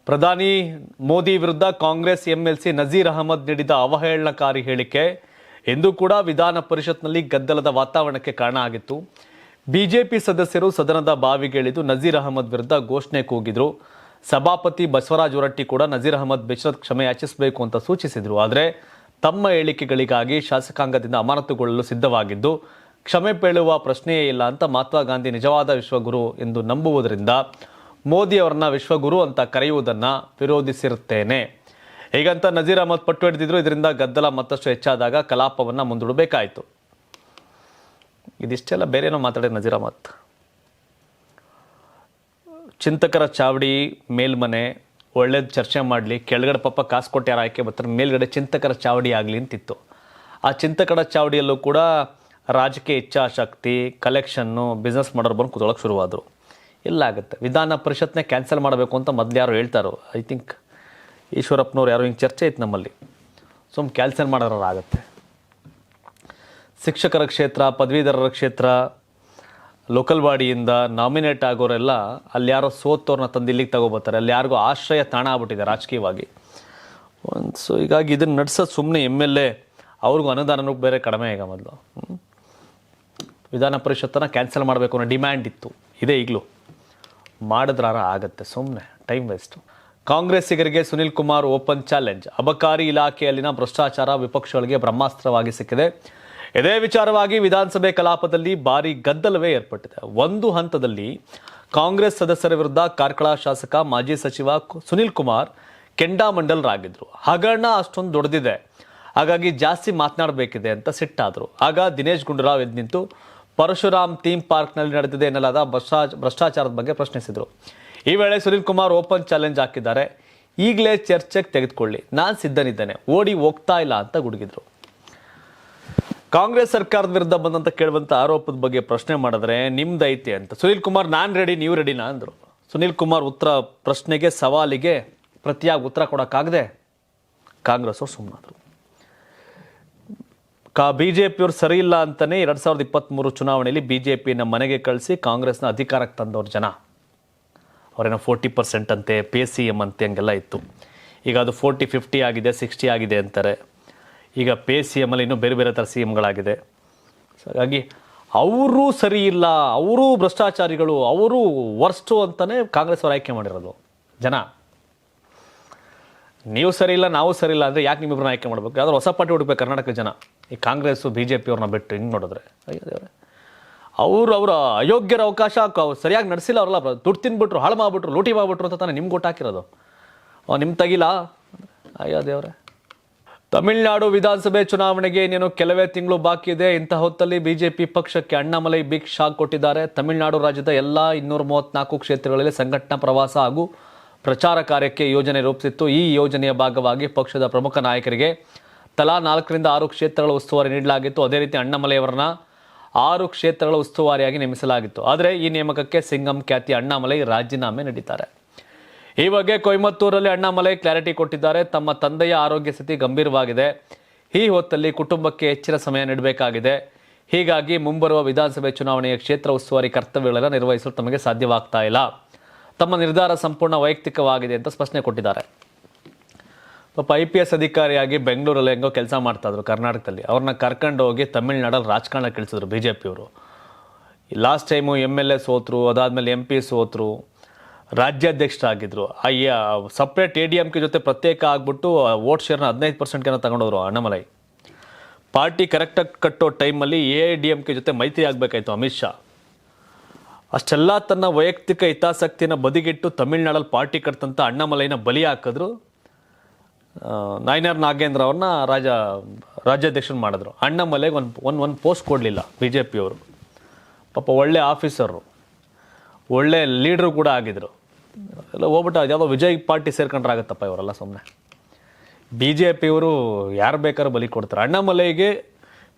ಪ್ರಧಾನಿ ಮೋದಿ ವಿರುದ್ಧ ಕಾಂಗ್ರೆಸ್ ಎಂಎಲ್ಸಿ ನಜೀರ್ ಅಹಮದ್ ನೀಡಿದ ಅವಹೇಳನಕಾರಿ ಹೇಳಿಕೆ ಎಂದೂ ಕೂಡ ವಿಧಾನ ಪರಿಷತ್ನಲ್ಲಿ ಗದ್ದಲದ ವಾತಾವರಣಕ್ಕೆ ಕಾರಣ ಆಗಿತ್ತು. ಬಿಜೆಪಿ ಸದಸ್ಯರು ಸದನದ ಬಾವಿಗಿಳಿದು ನಜೀರ್ ಅಹಮದ್ ವಿರುದ್ಧ ಘೋಷಣೆ ಕೂಗಿದ್ರು. ಸಭಾಪತಿ ಬಸವರಾಜ ಹೊರಟ್ಟಿ ಕೂಡ ನಜೀರ್ ಅಹಮದ್ ಬೇಷರತ್ ಕ್ಷಮೆ ಯಾಚಿಸಬೇಕು ಅಂತ ಸೂಚಿಸಿದ್ರು. ಆದರೆ ತಮ್ಮ ಹೇಳಿಕೆಗಳಿಗಾಗಿ ಶಾಸಕಾಂಗದಿಂದ ಅಮಾನತುಗೊಳ್ಳಲು ಸಿದ್ಧವಾಗಿದ್ದು ಕ್ಷಮೆ ಪೇಳುವ ಪ್ರಶ್ನೆಯೇ ಇಲ್ಲ ಅಂತ ಮಹಾತ್ಮ ಗಾಂಧಿ ನಿಜವಾದ ವಿಶ್ವಗುರು ಎಂದು ನಂಬುವುದರಿಂದ ಮೋದಿ ಅವರನ್ನ ವಿಶ್ವಗುರು ಅಂತ ಕರೆಯುವುದನ್ನು ವಿರೋಧಿಸಿರುತ್ತೇನೆ. ಹೀಗಂತ ನಜೀರ್ ಅಹಮದ್ ಪಟ್ಟು ಹಿಡಿದಿದ್ರು. ಇದರಿಂದ ಗದ್ದಲ ಮತ್ತಷ್ಟು ಹೆಚ್ಚಾದಾಗ ಕಲಾಪವನ್ನು ಮುಂದೂಡಬೇಕಾಯಿತು. ಇದಿಷ್ಟೆಲ್ಲ ಬೇರೇನೋ ಮಾತಾಡಿದ ನಜೀರ್ ಅಹಮದ್. ಚಿಂತಕರ ಚಾವಡಿ ಮೇಲ್ಮನೆ ಒಳ್ಳೇದು ಚರ್ಚೆ ಮಾಡಲಿ, ಕೆಳಗಡೆ ಪಾಪ ಕಾಸು ಕೊಟ್ಟು ಯಾರು ಆಯ್ಕೆ ಬರ್ತಾರೆ, ಮೇಲ್ಗಡೆ ಚಿಂತಕರ ಚಾವಡಿ ಆಗಲಿ ಅಂತಿತ್ತು. ಆ ಚಿಂತಕರ ಚಾವಡಿಯಲ್ಲೂ ಕೂಡ ರಾಜಕೀಯ ಇಚ್ಛಾಶಕ್ತಿ, ಕಲೆಕ್ಷನ್ನು, ಬಿಸ್ನೆಸ್ ಮಾಡೋರು ಬಂದು ಕೂತ್ಕೊಳ್ಳೋಕೆ ಶುರುವಾದರು. ಎಲ್ಲಾಗುತ್ತೆ. ವಿಧಾನ ಪರಿಷತ್ನೇ ಕ್ಯಾನ್ಸಲ್ ಮಾಡಬೇಕು ಅಂತ ಮೊದಲು ಯಾರು ಹೇಳ್ತಾರೋ, ಐ ಥಿಂಕ್ ಈಶ್ವರಪ್ಪನವ್ರು ಯಾರು ಹಿಂಗೆ ಚರ್ಚೆ ಇತ್ತು ನಮ್ಮಲ್ಲಿ. ಕ್ಯಾನ್ಸಲ್ ಮಾಡೋರಾಗುತ್ತೆ. ಶಿಕ್ಷಕರ ಕ್ಷೇತ್ರ, ಪದವೀಧರರ ಕ್ಷೇತ್ರ, ಲೋಕಲ್ ಬಾಡಿಯಿಂದ ನಾಮಿನೇಟ್ ಆಗೋರೆಲ್ಲ ಅಲ್ಲಿ ಯಾರೋ ಸೋತವ್ರನ್ನ ತಂದು ಇಲ್ಲಿಗೆ ತಗೋಬರ್ತಾರೆ. ಅಲ್ಲಿ ಯಾರಿಗೂ ಆಶ್ರಯ ತಾಣ ಆಗ್ಬಿಟ್ಟಿದೆ ರಾಜಕೀಯವಾಗಿ. ಹೀಗಾಗಿ ಇದನ್ನು ನಡೆಸೋದು ಸುಮ್ಮನೆ MLA ಅವ್ರಿಗೂ ಅನುದಾನನೂ ಬೇರೆ ಕಡಿಮೆ ಈಗ. ಮೊದಲು ವಿಧಾನ ಪರಿಷತ್ತನ್ನು ಕ್ಯಾನ್ಸಲ್ ಮಾಡಬೇಕು ಅನ್ನೋ ಡಿಮ್ಯಾಂಡ್ ಇತ್ತು, ಇದೆ ಈಗಲೂ. ಮಾಡಿದ್ರಾರ ಆಗುತ್ತೆ, ಸುಮ್ಮನೆ ಟೈಮ್ ವೇಸ್ಟು. ಕಾಂಗ್ರೆಸ್ಸಿಗರಿಗೆ ಸುನಿಲ್ ಕುಮಾರ್ ಓಪನ್ ಚಾಲೆಂಜ್. ಅಬಕಾರಿ ಇಲಾಖೆಯಲ್ಲಿನ ಭ್ರಷ್ಟಾಚಾರ ವಿಪಕ್ಷಗಳಿಗೆ ಬ್ರಹ್ಮಾಸ್ತ್ರವಾಗಿ ಸಿಕ್ಕಿದೆ. ಇದೇ ವಿಚಾರವಾಗಿ ವಿಧಾನಸಭೆ ಕಲಾಪದಲ್ಲಿ ಭಾರಿ ಗದ್ದಲವೇ ಏರ್ಪಟ್ಟಿದೆ. ಒಂದು ಹಂತದಲ್ಲಿ ಕಾಂಗ್ರೆಸ್ ಸದಸ್ಯರ ವಿರುದ್ಧ ಕಾರ್ಕಳ ಶಾಸಕ ಮಾಜಿ ಸಚಿವ ಸುನಿಲ್ ಕುಮಾರ್ ಕೆಂಡಾಮಂಡಲರಾಗಿದ್ರು. ಹಗರಣ ಅಷ್ಟೊಂದು ದೊಡ್ಡದಿದೆ, ಹಾಗಾಗಿ ಜಾಸ್ತಿ ಮಾತನಾಡಬೇಕಿದೆ ಅಂತ ಸಿಟ್ಟಾದರು. ಆಗ ದಿನೇಶ್ ಗುಂಡೂರಾವ್ ಎದ್ದು ನಿಂತು ಪರಶುರಾಮ್ ಥೀಮ್ ಪಾರ್ಕ್ನಲ್ಲಿ ನಡೆದಿದೆ ಎನ್ನಲಾದ ಭ್ರಷ್ಟಾಚಾರದ ಬಗ್ಗೆ ಪ್ರಶ್ನಿಸಿದರು. ಈ ವೇಳೆ ಸುನಿಲ್ ಕುಮಾರ್ ಓಪನ್ ಚಾಲೆಂಜ್ ಹಾಕಿದ್ದಾರೆ. ಈಗಲೇ ಚರ್ಚೆಗೆ ತೆಗೆದುಕೊಳ್ಳಿ, ನಾನು ಸಿದ್ಧನಿದ್ದೇನೆ, ಓಡಿ ಹೋಗ್ತಾ ಇಲ್ಲ ಅಂತ ಗುಡುಗಿದ್ರು. ಕಾಂಗ್ರೆಸ್ ಸರ್ಕಾರದ ವಿರುದ್ಧ ಬಂದಂತ ಕೇಳುವಂತ ಆರೋಪದ ಬಗ್ಗೆ ಪ್ರಶ್ನೆ ಮಾಡಿದ್ರೆ ನಿಮ್ದೈತೆ ಅಂತ ಸುನಿಲ್ ಕುಮಾರ್ ನಾನು ರೆಡಿ, ನೀವು ರೆಡಿನಾ ಅಂದರು. ಸುನಿಲ್ ಕುಮಾರ್ ಪ್ರಶ್ನೆಗೆ ಸವಾಲಿಗೆ ಪ್ರತಿಯಾಗಿ ಉತ್ತರ ಕೊಡೋಕ್ಕಾಗದೆ ಕಾಂಗ್ರೆಸ್ ಅವ್ರು ಸುಮ್ಮನಾದರು. ಬಿಜೆಪಿಯವ್ರು ಸರಿ ಇಲ್ಲ ಅಂತಾನೆ 2023 ಚುನಾವಣೆಯಲ್ಲಿ ಬಿಜೆಪಿಯನ್ನು ಮನೆಗೆ ಕಳಿಸಿ ಕಾಂಗ್ರೆಸ್ನ ಅಧಿಕಾರಕ್ಕೆ ತಂದವ್ರ ಜನ. ಅವರೇನೋ 40% ಅಂತೆ, PCM ಅಂತೆ, ಹಂಗೆಲ್ಲ ಇತ್ತು. ಈಗ ಅದು 40-50 ಆಗಿದೆ, 60 ಆಗಿದೆ ಅಂತಾರೆ. ಈಗ PCM ಅಲ್ಲಿ ಇನ್ನೂ ಬೇರೆ ಬೇರೆ ಥರ CMಗಳಾಗಿದೆ. ಹಾಗಾಗಿ ಅವರು ಸರಿ ಇಲ್ಲ, ಅವರು ಭ್ರಷ್ಟಾಚಾರಿಗಳು, ಅವರು ವರ್ಸ್ಟು ಅಂತಲೇ ಕಾಂಗ್ರೆಸ್ ಅವರು ಆಯ್ಕೆ ಮಾಡಿರೋದು ಜನ. ನೀವು ಸರಿ ಇಲ್ಲ, ನಾವು ಸರಿ ಇಲ್ಲ ಅಂದರೆ ಯಾಕೆ ನಿಮ್ಮಿಬ್ಬರನ್ನ ಆಯ್ಕೆ ಮಾಡಬೇಕು? ಯಾವ್ದಾದ್ರು ಹೊಸ ಪಾರ್ಟಿ ಹುಡುಕ್ಬೇಕು ಕರ್ನಾಟಕದ ಜನ. ಈ ಕಾಂಗ್ರೆಸ್ಸು BJP ಅವ್ರನ್ನ ಬಿಟ್ಟು ಹಿಂಗೆ ನೋಡಿದ್ರೆ ಅವರ ಅಯೋಗ್ಯರ ಅವಕಾಶ ಸರಿಯಾಗಿ ನಡೆಸಿಲ್ಲ. ಅವರೆಲ್ಲ ದುಡ್ಡು ತಿನ್ಬಿಟ್ರು, ಹಾಳು ಮಾಡಿಬಿಟ್ರು, ಲೂಟಿ ಮಾಡಿಬಿಟ್ರು ಅಂತ ತಾನೇ ನಿಮ್ಗೆ ಓಟ್ ಹಾಕಿರೋದು. ನಿಮ್ಮ ತೆಗಿಲ್ಲ, ಅಯ್ಯೋ ದೇವ್ರೆ. ತಮಿಳುನಾಡು ವಿಧಾನಸಭೆ ಚುನಾವಣೆಗೆ ಇನ್ನೇನು ಕೆಲವೇ ತಿಂಗಳು ಬಾಕಿ ಇದೆ. ಇಂಥ ಹೊತ್ತಲ್ಲಿ ಬಿಜೆಪಿ ಪಕ್ಷಕ್ಕೆ ಅಣ್ಣಾಮಲೈ ಬಿಗ್ ಶಾಕ್ ಕೊಟ್ಟಿದ್ದಾರೆ. ತಮಿಳುನಾಡು ರಾಜ್ಯದ ಎಲ್ಲ 234 ಕ್ಷೇತ್ರಗಳಲ್ಲಿ ಸಂಘಟನಾ ಪ್ರವಾಸ ಹಾಗೂ ಪ್ರಚಾರ ಕಾರ್ಯಕ್ಕೆ ಯೋಜನೆ ರೂಪಿಸಿತ್ತು. ಈ ಯೋಜನೆಯ ಭಾಗವಾಗಿ ಪಕ್ಷದ ಪ್ರಮುಖ ನಾಯಕರಿಗೆ ತಲಾ 4ರಿಂದ 6 ಕ್ಷೇತ್ರಗಳ ಉಸ್ತುವಾರಿ ನೀಡಲಾಗಿತ್ತು. ಅದೇ ರೀತಿ ಅಣ್ಣಾಮಲೈ ಅವರನ್ನ 6 ಕ್ಷೇತ್ರಗಳ ಉಸ್ತುವಾರಿಯಾಗಿ ನೇಮಿಸಲಾಗಿತ್ತು. ಆದರೆ ಈ ನೇಮಕಕ್ಕೆ ಸಿಂಗಂ ಖ್ಯಾತಿ ಅಣ್ಣಾಮಲೈ ರಾಜೀನಾಮೆ ನೀಡಿದ್ದಾರೆ. ಈ ಬಗ್ಗೆ ಕೊಯಮತ್ತೂರಲ್ಲಿ ಅಣ್ಣಾಮಲೈ ಕ್ಲಾರಿಟಿ ಕೊಟ್ಟಿದ್ದಾರೆ. ತಮ್ಮ ತಂದೆಯ ಆರೋಗ್ಯ ಸ್ಥಿತಿ ಗಂಭೀರವಾಗಿದೆ. ಈ ಹೊತ್ತಲ್ಲಿ ಕುಟುಂಬಕ್ಕೆ ಹೆಚ್ಚಿನ ಸಮಯ ನೀಡಬೇಕಾಗಿದೆ. ಹೀಗಾಗಿ ಮುಂಬರುವ ವಿಧಾನಸಭೆ ಚುನಾವಣೆಯ ಕ್ಷೇತ್ರ ಉಸ್ತುವಾರಿ ಕರ್ತವ್ಯಗಳನ್ನು ನಿರ್ವಹಿಸಲು ತಮಗೆ ಸಾಧ್ಯವಾಗ್ತಾ ಇಲ್ಲ. ತಮ್ಮ ನಿರ್ಧಾರ ಸಂಪೂರ್ಣ ವೈಯಕ್ತಿಕವಾಗಿದೆ ಅಂತ ಸ್ಪಷ್ಟನೆ ಕೊಟ್ಟಿದ್ದಾರೆ. ಪಾಪ IPS ಅಧಿಕಾರಿಯಾಗಿ ಬೆಂಗಳೂರಲ್ಲಿ ಹೆಂಗೋ ಕೆಲಸ ಮಾಡ್ತಾ ಇದ್ರು ಕರ್ನಾಟಕದಲ್ಲಿ. ಅವ್ರನ್ನ ಕರ್ಕೊಂಡು ಹೋಗಿ ತಮಿಳ್ನಾಡಲ್ಲಿ ರಾಜಕಾರಣ ಕಳಿಸಿದ್ರು ಬಿಜೆಪಿಯವರು. ಲಾಸ್ಟ್ ಟೈಮು MLA ಸೋತರು, ಅದಾದಮೇಲೆ MP ಸೋತರು, ರಾಜ್ಯಾಧ್ಯಕ್ಷರಾಗಿದ್ದರು. ಸಪ್ರೇಟ್ ADMK ಜೊತೆ ಪ್ರತ್ಯೇಕ ಆಗ್ಬಿಟ್ಟು ವೋಟ್ ಶೇರ್ನ 15%ಗೆ ತಗೊಂಡೋದ್ರು ಅಣ್ಣಾಮಲೈ. ಪಾರ್ಟಿ ಕರೆಕ್ಟಾಗಿ ಕಟ್ಟೋ ಟೈಮಲ್ಲಿ AIADMK ಜೊತೆ ಮೈತ್ರಿ ಆಗಬೇಕಾಯ್ತು ಅಮಿತ್ ಶಾ. ಅಷ್ಟೆಲ್ಲ ತನ್ನ ವೈಯಕ್ತಿಕ ಹಿತಾಸಕ್ತಿನ ಬದಿಗಿಟ್ಟು ತಮಿಳ್ನಾಡಲ್ಲಿ ಪಾರ್ಟಿ ಕಟ್ತಂತ ಅಣ್ಣಾಮಲೈನ ಬಲಿ ಹಾಕಿದ್ರು. ನಾಯನರ್ ನಾಗೇಂದ್ರ ಅವ್ರನ್ನ ರಾಜ್ಯಾಧ್ಯಕ್ಷರು ಮಾಡಿದ್ರು. ಅಣ್ಣಾಮಲೈಗೆ ಒಂದು ಪೋಸ್ಟ್ ಕೊಡಲಿಲ್ಲ ಬಿಜೆಪಿಯವರು. ಪಾಪ ಒಳ್ಳೆ ಆಫೀಸರು, ಒಳ್ಳೆ ಲೀಡ್ರು ಕೂಡ ಆಗಿದ್ರು. ಎಲ್ಲ ಹೋಗ್ಬಿಟ್ಟು ಯಾವುದೋ ವಿಜಯ್ ಪಾರ್ಟಿ ಸೇರ್ಕೊಂಡ್ರಾಗತ್ತಪ್ಪ ಇವರೆಲ್ಲ. ಸುಮ್ಮನೆ ಬಿಜೆಪಿಯವರು ಯಾರು ಬೇಕಾದ್ರೂ ಬಲಿ ಕೊಡ್ತಾರೆ. ಅಣ್ಣಾಮಲೈಗೆ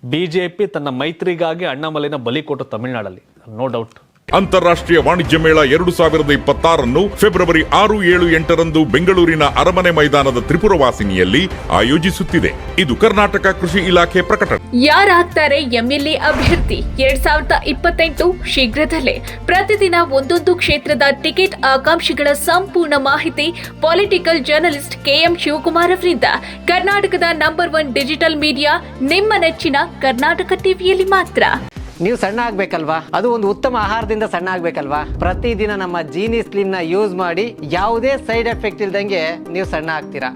BJP ತನ್ನ ಮೈತ್ರಿಗಾಗಿ ಅಣ್ಣಾಮಲೈನ ಬಲಿ ಕೊಟ್ಟು ತಮಿಳ್ನಾಡಲ್ಲಿ, ನೋ ಡೌಟ್. ಅಂತಾರಾಷ್ಟ್ರೀಯ ವಾಣಿಜ್ಯ ಮೇಳ 2026 ಫೆಬ್ರವರಿ 6, 7, 8ರಂದು ಬೆಂಗಳೂರಿನ ಅರಮನೆ ಮೈದಾನದ ತ್ರಿಪುರವಾಸಿನಿಯಲ್ಲಿ ಆಯೋಜಿಸುತ್ತಿದೆ. ಇದು ಕರ್ನಾಟಕ ಕೃಷಿ ಇಲಾಖೆ ಪ್ರಕಟಣೆ. ಯಾರಾಗ್ತಾರೆ ಎಂಎಲ್ಎ ಅಭ್ಯರ್ಥಿ 2028 ಶೀಘ್ರದಲ್ಲೇ. ಪ್ರತಿದಿನ ಒಂದೊಂದು ಕ್ಷೇತ್ರದ ಟಿಕೆಟ್ ಆಕಾಂಕ್ಷಿಗಳ ಸಂಪೂರ್ಣ ಮಾಹಿತಿ ಪೊಲಿಟಿಕಲ್ ಜರ್ನಲಿಸ್ಟ್ ಕೆಎಂ ಶಿವಕುಮಾರ್ ಅವರಿಂದ. ಕರ್ನಾಟಕದ ನಂಬರ್ 1 ಡಿಜಿಟಲ್ ಮೀಡಿಯಾ ನಿಮ್ಮ ನೆಚ್ಚಿನ ಕರ್ನಾಟಕ ಟಿವಿಯಲ್ಲಿ ಮಾತ್ರ. ನೀವು ಸಣ್ಣ ಆಗ್ಬೇಕಲ್ವಾ? ಅದು ಒಂದು ಉತ್ತಮ ಆಹಾರದಿಂದ ಸಣ್ಣ ಆಗ್ಬೇಕಲ್ವಾ? ಪ್ರತಿದಿನ ನಮ್ಮ ಜೀನಿ ಸ್ಲಿಮ್ ನ ಯೂಸ್ ಮಾಡಿ ಯಾವುದೇ ಸೈಡ್ ಎಫೆಕ್ಟ್ ಇಲ್ದಂಗೆ ನೀವು ಸಣ್ಣ ಆಗ್ತೀರಾ.